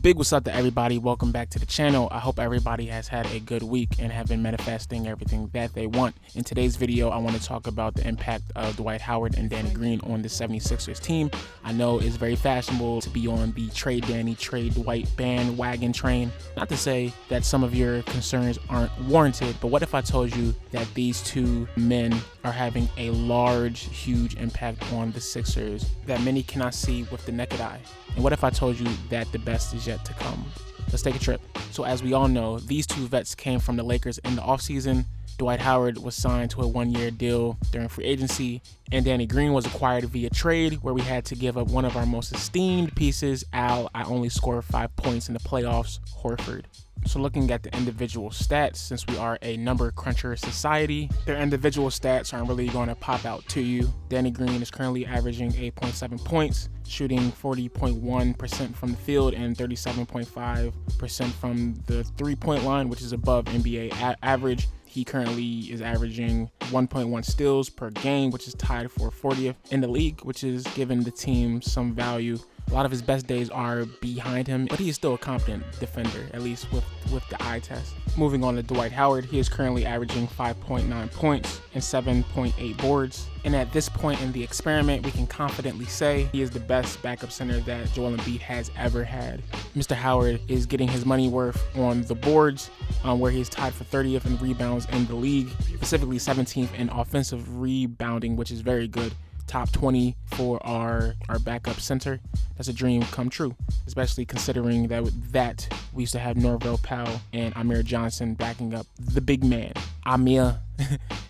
Big what's up to everybody. Welcome back to the channel. I hope everybody has had a good week and have been manifesting everything that they want. In today's video, I want to talk about the impact of Dwight Howard and Danny Green on the 76ers team. I know it's very fashionable to be on the trade Danny, trade Dwight bandwagon train. Not to say that some of your concerns aren't warranted, but what if I told you that these two men are having a large, huge impact on the Sixers that many cannot see with the naked eye? And what if I told you that the best is yet to come? Let's take a trip. So as we all know, these two vets came from the Lakers in the offseason. Dwight Howard was signed to a one-year deal during free agency, and Danny Green was acquired via trade, where we had to give up one of our most esteemed pieces, I only scored 5 points in the playoffs, Horford. So looking at the individual stats, since we are a number cruncher society, their individual stats aren't really going to pop out to you. Danny Green is currently averaging 8.7 points, shooting 40.1% from the field and 37.5% from the three-point line, which is above NBA average. He currently is averaging 1.1 steals per game, which is tied for 40th in the league, which is giving the team some value. A lot of his best days are behind him, but he is still a competent defender, at least with the eye test. Moving on to Dwight Howard, he is currently averaging 5.9 points and 7.8 boards. And at this point in the experiment, we can confidently say he is the best backup center that Joel Embiid has ever had. Mr. Howard is getting his money worth on the boards, where he's tied for 30th in rebounds in the league, specifically 17th in offensive rebounding, which is very good. Top 20 for our backup center. That's a dream come true, especially considering that we used to have Norvell Powell and Amir Johnson backing up the big man. Amir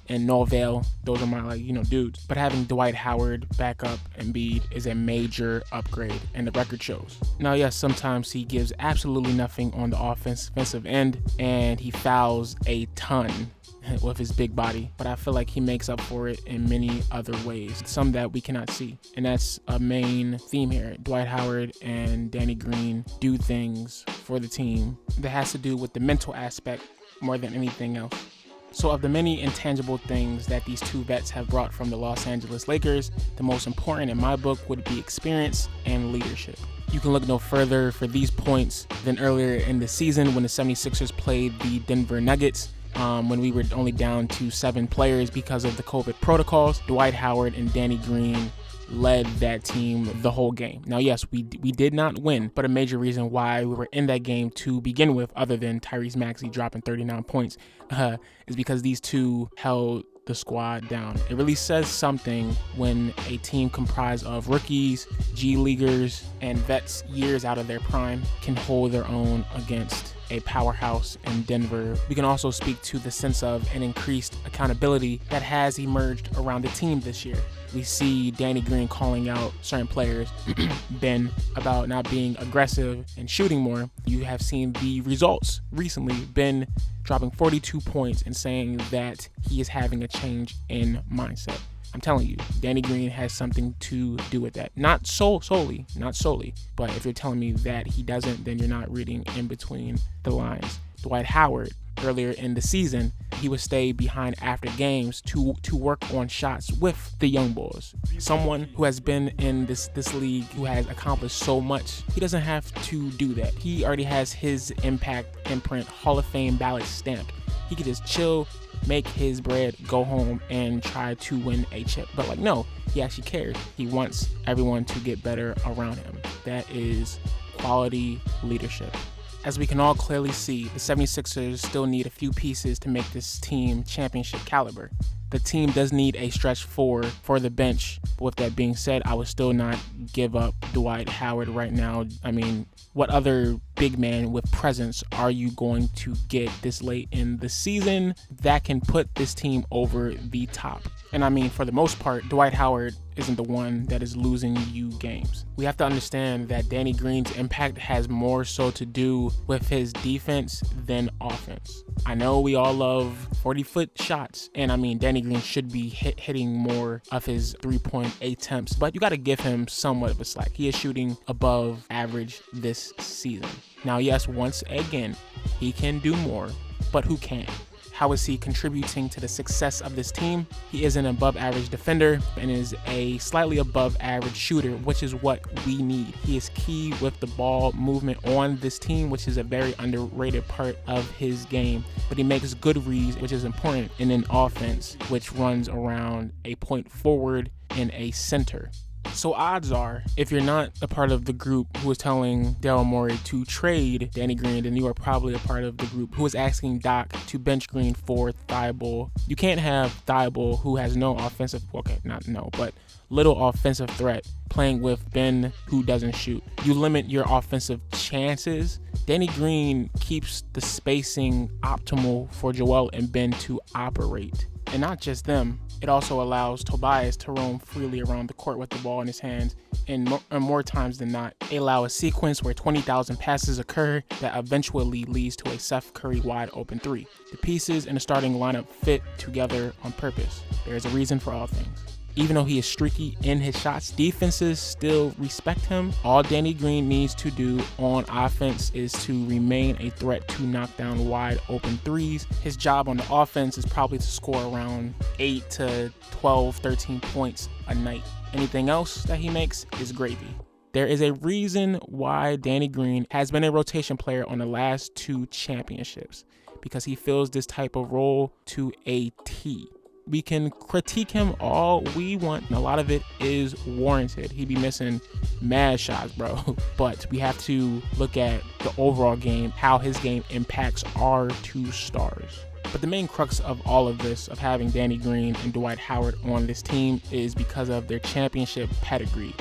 and Norvell, those are my dudes. But having Dwight Howard back up Embiid is a major upgrade, and the record shows. Now, yes, sometimes he gives absolutely nothing on the offensive end, and he fouls a ton with his big body, but I feel like he makes up for it in many other ways, some that we cannot see. And that's a main theme here. Dwight Howard and Danny Green do things for the team that has to do with the mental aspect more than anything else. So of the many intangible things that these two vets have brought from the Los Angeles Lakers, the most important in my book would be experience and leadership. You can look no further for these points than earlier in the season when the 76ers played the Denver Nuggets. When we were only down to 7 players because of the COVID protocols. Dwight Howard and Danny Green led that team the whole game. Now, yes, we did not win, but a major reason why we were in that game to begin with, other than Tyrese Maxey dropping 39 points, is because these two held the squad down. It really says something when a team comprised of rookies, G leaguers, and vets years out of their prime can hold their own against a powerhouse in Denver. We can also speak to the sense of an increased accountability that has emerged around the team this year. We see Danny Green calling out certain players, Ben, about not being aggressive and shooting more. You have seen the results recently, Ben dropping 42 points and saying that he is having a change in mindset. I'm telling you, Danny Green has something to do with that. Not solely, but if you're telling me that he doesn't, then you're not reading in between the lines. Dwight Howard, earlier in the season, he would stay behind after games to work on shots with the young boys. Someone who has been in this league, who has accomplished so much, he doesn't have to do that. He already has his impact imprint Hall of Fame ballot stamped. He could just chill, make his bread, go home, and try to win a chip. But no, he actually cares. He wants everyone to get better around him. That is quality leadership. As we can all clearly see, the 76ers still need a few pieces to make this team championship caliber. The team does need a stretch four for the bench. But with that being said, I would still not give up Dwight Howard right now. I mean, what other big man with presence are you going to get this late in the season that can put this team over the top? And I mean, for the most part, Dwight Howard isn't the one that is losing you games. We have to understand that Danny Green's impact has more so to do with his defense than offense. I know we all love 40-foot shots, and I mean, Danny Green should be hitting more of his three-point attempts, but you got to give him somewhat of a slack. He is shooting above average this season. Now, yes, once again, he can do more, but who can? How is he contributing to the success of this team? He is an above average defender and is a slightly above average shooter, which is what we need. He is key with the ball movement on this team, which is a very underrated part of his game. But he makes good reads, which is important in an offense which runs around a point forward and a center. So odds are, if you're not a part of the group who is telling Daryl Morey to trade Danny Green, then you are probably a part of the group who is asking Doc to bench Green for Thibault. You can't have Thibault, who has no offensive, but little offensive threat, playing with Ben, who doesn't shoot. You limit your offensive chances. Danny Green keeps the spacing optimal for Joel and Ben to operate. And not just them, it also allows Tobias to roam freely around the court with the ball in his hands, and more times than not, they allow a sequence where 20,000 passes occur that eventually leads to a Seth Curry wide open three. The pieces in the starting lineup fit together on purpose. There is a reason for all things. Even though he is streaky in his shots, defenses still respect him. All Danny Green needs to do on offense is to remain a threat to knock down wide open threes. His job on the offense is probably to score around 8 to 12, 13 points a night. Anything else that he makes is gravy. There is a reason why Danny Green has been a rotation player on the last 2 championships, because he fills this type of role to a T. We can critique him all we want, and a lot of it is warranted. He'd be missing mad shots, bro. But we have to look at the overall game, how his game impacts our 2 stars. But the main crux of all of this, of having Danny Green and Dwight Howard on this team, is because of their championship pedigree.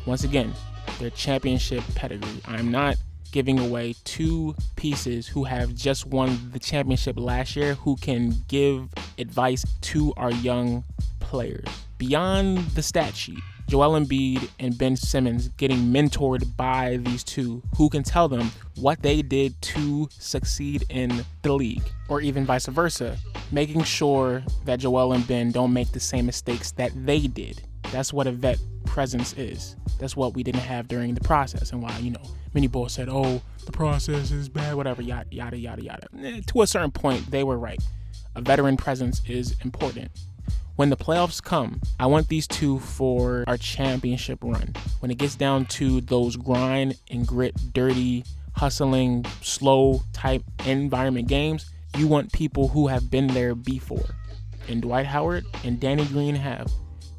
Once again, their championship pedigree. I'm not giving away 2 pieces who have just won the championship last year, who can give advice to our young players. Beyond the stat sheet, Joel Embiid and Ben Simmons getting mentored by these 2 who can tell them what they did to succeed in the league, or even vice versa, making sure that Joel and Ben don't make the same mistakes that they did. That's what a vet presence is. That's what we didn't have during the process, and why, many bulls said, oh, the process is bad, whatever, yada, yada, yada, yada. To a certain point, they were right. A veteran presence is important. When the playoffs come, I want these 2 for our championship run. When it gets down to those grind and grit, dirty, hustling, slow type environment games, you want people who have been there before. And Dwight Howard and Danny Green have.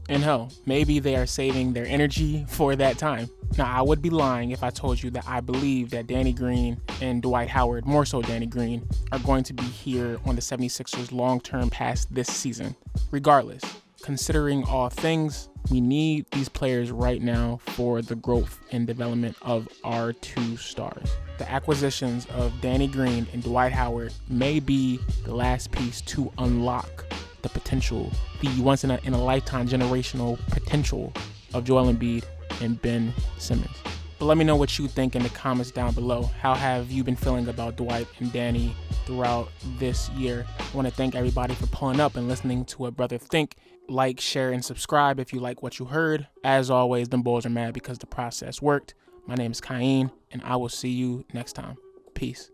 And hell, maybe they are saving their energy for that time. Now, I would be lying if I told you that I believe that Danny Green and Dwight Howard, more so Danny Green, are going to be here on the 76ers long-term past this season. Regardless, considering all things, we need these players right now for the growth and development of our 2 stars. The acquisitions of Danny Green and Dwight Howard may be the last piece to unlock the potential, the once in a lifetime generational potential of Joel Embiid and Ben Simmons. But let me know what you think in the comments down below. How have you been feeling about Dwight and Danny throughout this year? I want to thank everybody for pulling up and listening to a brother think. Like, share, and subscribe if you like what you heard. As always, them boys are mad because the process worked. My name is Cain, and I will see you next time. Peace.